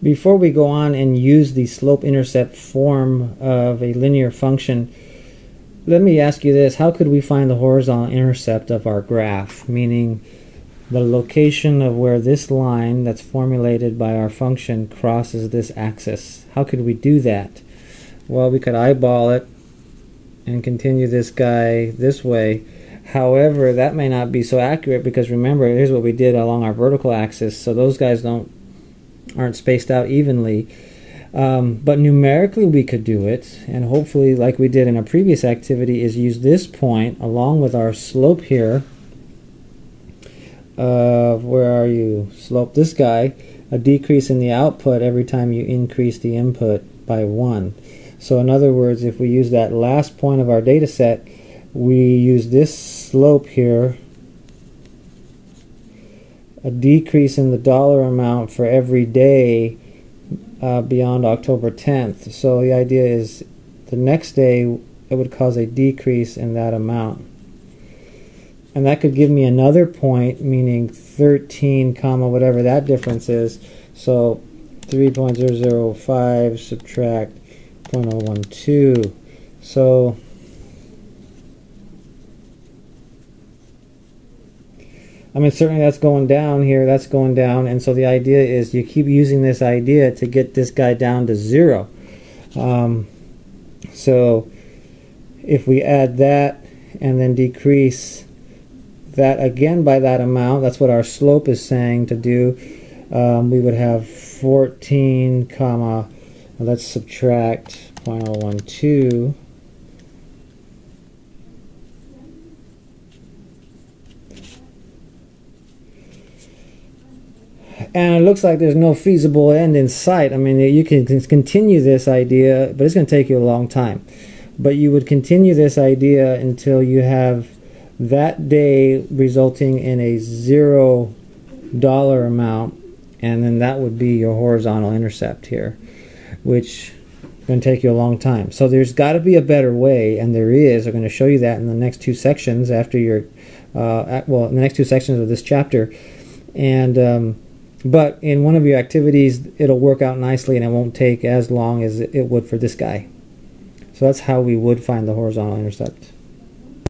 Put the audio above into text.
Before we go on and use the slope-intercept form of a linear function, let me ask you this. How could we find the horizontal intercept of our graph? Meaning the location of where this line that's formulated by our function crosses this axis. How could we do that? Well, we could eyeball it and continue this guy this way. However, that may not be so accurate because remember, here's what we did along our vertical axis, so those guys aren't spaced out evenly. But numerically we could do it, and hopefully, like we did in a previous activity, is use this point along with our slope here of, where are you, slope, this guy, a decrease in the output every time you increase the input by 1. So in other words, if we use that last point of our data set, we use this slope here, a decrease in the dollar amount for every day beyond October 10th. So the idea is the next day it would cause a decrease in that amount. And that could give me another point, meaning 13 comma whatever that difference is. So 3.005 subtract 0.012. So I mean, certainly that's going down here, that's going down, and so the idea is you keep using this idea to get this guy down to 0. So if we add that and then decrease that again by that amount, that's what our slope is saying to do, we would have 14 comma, let's subtract 0.012. And it looks like there's no feasible end in sight. I mean, you can continue this idea, but it's going to take you a long time. But you would continue this idea until you have that day resulting in a $0 amount, and then that would be your horizontal intercept here, which is going to take you a long time. So there's got to be a better way, and there is. I'm going to show you that in the next 2 sections after your, well, in the next 2 sections of this chapter. And but in one of your activities, it'll work out nicely and it won't take as long as it would for this guy. So that's how we would find the horizontal intercept.